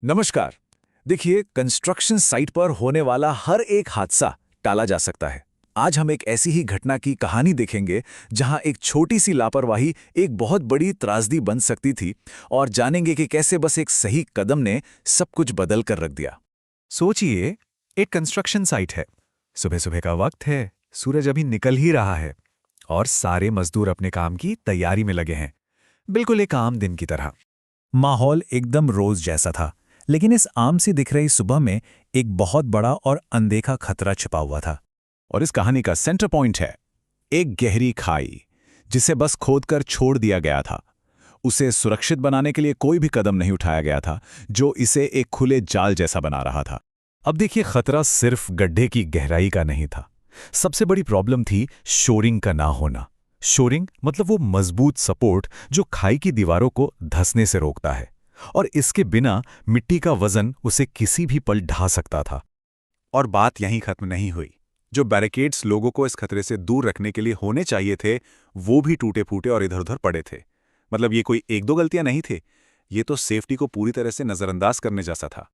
नमस्कार। देखिए, construction site पर होने वाला हर एक हादसा टाला जा सकता है। आज हम एक ऐसी ही घटना की कहानी देखेंगे जहां एक छोटी सी लापरवाही एक बहुत बड़ी त्रासदी बन सकती थी और जानेंगे कि कैसे बस एक सही कदम ने सब कुछ बदल कर रख दिया। सोचिए, एक कंस्ट्रक्शन साइट है। सुबह सुबह का वक्त है, सूरज अभी निकल ही रहा है और सारे मजदूर अपने काम की तैयारी में लगे हैं। बिल्कुल एक आम दिन की तरह। माहौल एकदम रोज जैसा था, लेकिन इस आम सी दिख रही सुबह में एक बहुत बड़ा और अनदेखा खतरा छिपा हुआ था। और इस कहानी का सेंटर पॉइंट है एक गहरी खाई, जिसे बस खोदकर छोड़ दिया गया था। उसे सुरक्षित बनाने के लिए कोई भी कदम नहीं उठाया गया था, जो इसे एक खुले जाल जैसा बना रहा था। अब देखिए, खतरा सिर्फ गड्ढे की गहराई का नहीं था। सबसे बड़ी प्रॉब्लम थी शोरिंग का ना होना। शोरिंग मतलब वो मजबूत सपोर्ट जो खाई की दीवारों को धंसने से रोकता है, और इसके बिना मिट्टी का वजन उसे किसी भी पल ढा सकता था। और बात यहीं खत्म नहीं हुई। जो बैरिकेड्स लोगों को इस खतरे से दूर रखने के लिए होने चाहिए थे, वो भी टूटे फूटे और इधर उधर पड़े थे। मतलब ये कोई एक दो गलतियां नहीं थे, ये तो सेफ्टी को पूरी तरह से नजरअंदाज करने जैसा था।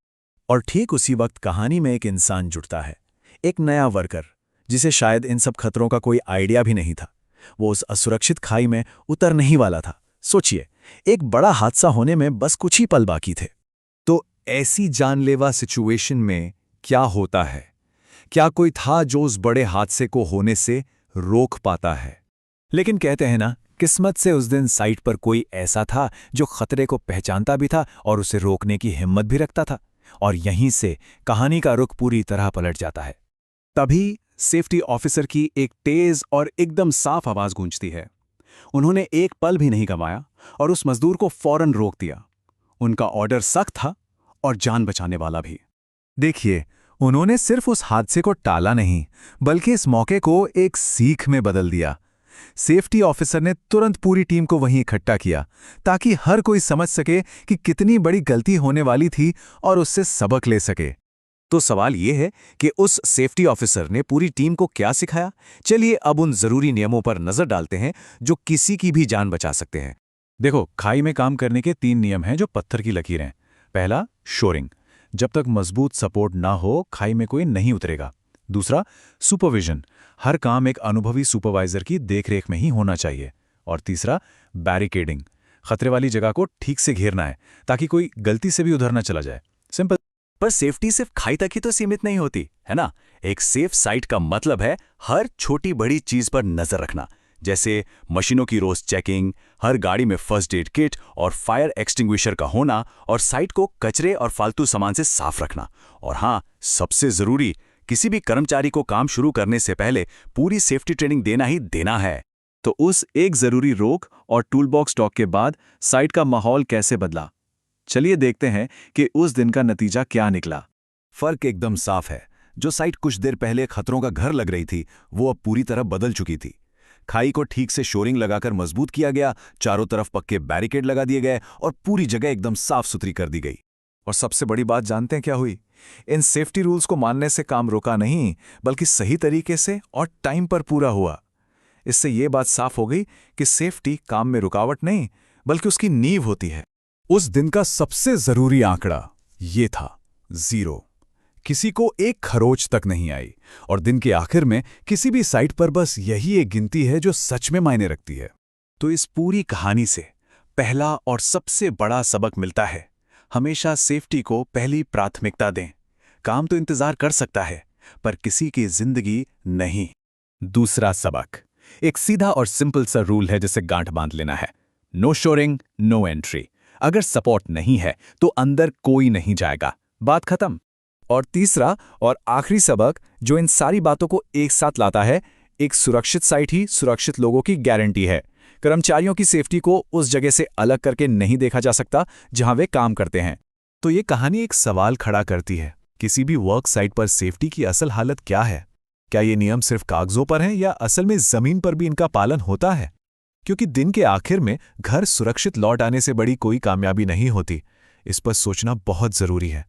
और ठीक उसी वक्त कहानी में एक इंसान जुड़ता है, एक नया वर्कर, जिसे शायद इन सब खतरों का कोई आइडिया भी नहीं था। वो उस असुरक्षित खाई में उतर नहीं वाला था। सोचिए, एक बड़ा हादसा होने में बस कुछ ही पल बाकी थे। तो ऐसी जानलेवा सिचुएशन में क्या होता है? क्या कोई था जो उस बड़े हादसे को होने से रोक पाता है? लेकिन कहते हैं ना, किस्मत से उस दिन साइट पर कोई ऐसा था जो खतरे को पहचानता भी था और उसे रोकने की हिम्मत भी रखता था। और यहीं से कहानी का रुख पूरी तरह पलट जाता है। तभी सेफ्टी ऑफिसर की एक तेज और एकदम साफ आवाज गूंजती है। उन्होंने एक पल भी नहीं गंवाया और उस मजदूर को फौरन रोक दिया। उनका ऑर्डर सख्त था और जान बचाने वाला भी। देखिए, उन्होंने सिर्फ उस हादसे को टाला नहीं, बल्कि इस मौके को एक सीख में बदल दिया। सेफ्टी ऑफिसर ने तुरंत पूरी टीम को वहीं इकट्ठा किया, ताकि हर कोई समझ सके कि कितनी बड़ी गलती होने वाली थी और उससे सबक ले सके। तो सवाल ये है कि उस सेफ्टी ऑफिसर ने पूरी टीम को क्या सिखाया। चलिए अब उन जरूरी नियमों पर नजर डालते हैं जो किसी की भी जान बचा सकते हैं। देखो, खाई में काम करने के 3 नियम हैं जो पत्थर की लकीरें। पहला, शोरिंग। जब तक मजबूत सपोर्ट ना हो, खाई में कोई नहीं उतरेगा। दूसरा, सुपरविजन। हर काम एक अनुभवी सुपरवाइजर की देखरेख में ही होना चाहिए। और तीसरा, बैरिकेडिंग। खतरे वाली जगह को ठीक से घेरना है, ताकि कोई गलती से भी उधर ना चला जाए। सिंपल। पर सेफ्टी सिर्फ खाई तक ही तो सीमित नहीं होती, है ना। एक सेफ साइट का मतलब है हर छोटी बड़ी चीज पर नजर रखना, जैसे मशीनों की रोज चेकिंग, हर गाड़ी में फर्स्ट एड किट और फायर एक्सटिंग्विशर का होना, और साइट को कचरे और फालतू सामान से साफ रखना। और हाँ, सबसे जरूरी, किसी भी कर्मचारी को काम शुरू करने से पहले पूरी सेफ्टी ट्रेनिंग देना ही देना है। तो उस एक जरूरी रोक और टूलबॉक्स टॉक के बाद साइट का माहौल कैसे बदला? चलिए देखते हैं कि उस दिन का नतीजा क्या निकला। फर्क एकदम साफ है। जो साइट कुछ देर पहले खतरों का घर लग रही थी, वो अब पूरी तरह बदल चुकी थी। खाई को ठीक से शोरिंग लगाकर मजबूत किया गया, चारों तरफ पक्के बैरिकेड लगा दिए गए और पूरी जगह एकदम साफ सुथरी कर दी गई। और सबसे बड़ी बात जानते हैं क्या हुई? इन सेफ्टी रूल्स को मानने से काम रुका नहीं, बल्कि सही तरीके से और टाइम पर पूरा हुआ। इससे ये बात साफ हो गई कि सेफ्टी काम में रुकावट नहीं, बल्कि उसकी नींव होती है। उस दिन का सबसे जरूरी आंकड़ा ये था, 0। किसी को एक खरोच तक नहीं आई। और दिन के आखिर में किसी भी साइट पर बस यही एक गिनती है जो सच में मायने रखती है। तो इस पूरी कहानी से पहला और सबसे बड़ा सबक मिलता है, हमेशा सेफ्टी को पहली प्राथमिकता दें। काम तो इंतजार कर सकता है, पर किसी की जिंदगी नहीं। दूसरा सबक, एक सीधा और सिंपल सा रूल है जिसे गांठ बांध लेना है। No shoring, no entry. अगर सपोर्ट नहीं है तो अंदर कोई नहीं जाएगा। बात खत्म। और तीसरा और आखिरी सबक जो इन सारी बातों को एक साथ लाता है, एक सुरक्षित साइट ही सुरक्षित लोगों की गारंटी है। कर्मचारियों की सेफ्टी को उस जगह से अलग करके नहीं देखा जा सकता जहां वे काम करते हैं। तो ये कहानी एक सवाल खड़ा करती है, किसी भी वर्क साइट पर सेफ्टी की असल हालत क्या है? क्या ये नियम सिर्फ कागजों पर हैं या असल में जमीन पर भी इनका पालन होता है? क्योंकि दिन के आखिर में घर सुरक्षित लौट आने से बड़ी कोई कामयाबी नहीं होती। इस पर सोचना बहुत जरूरी है।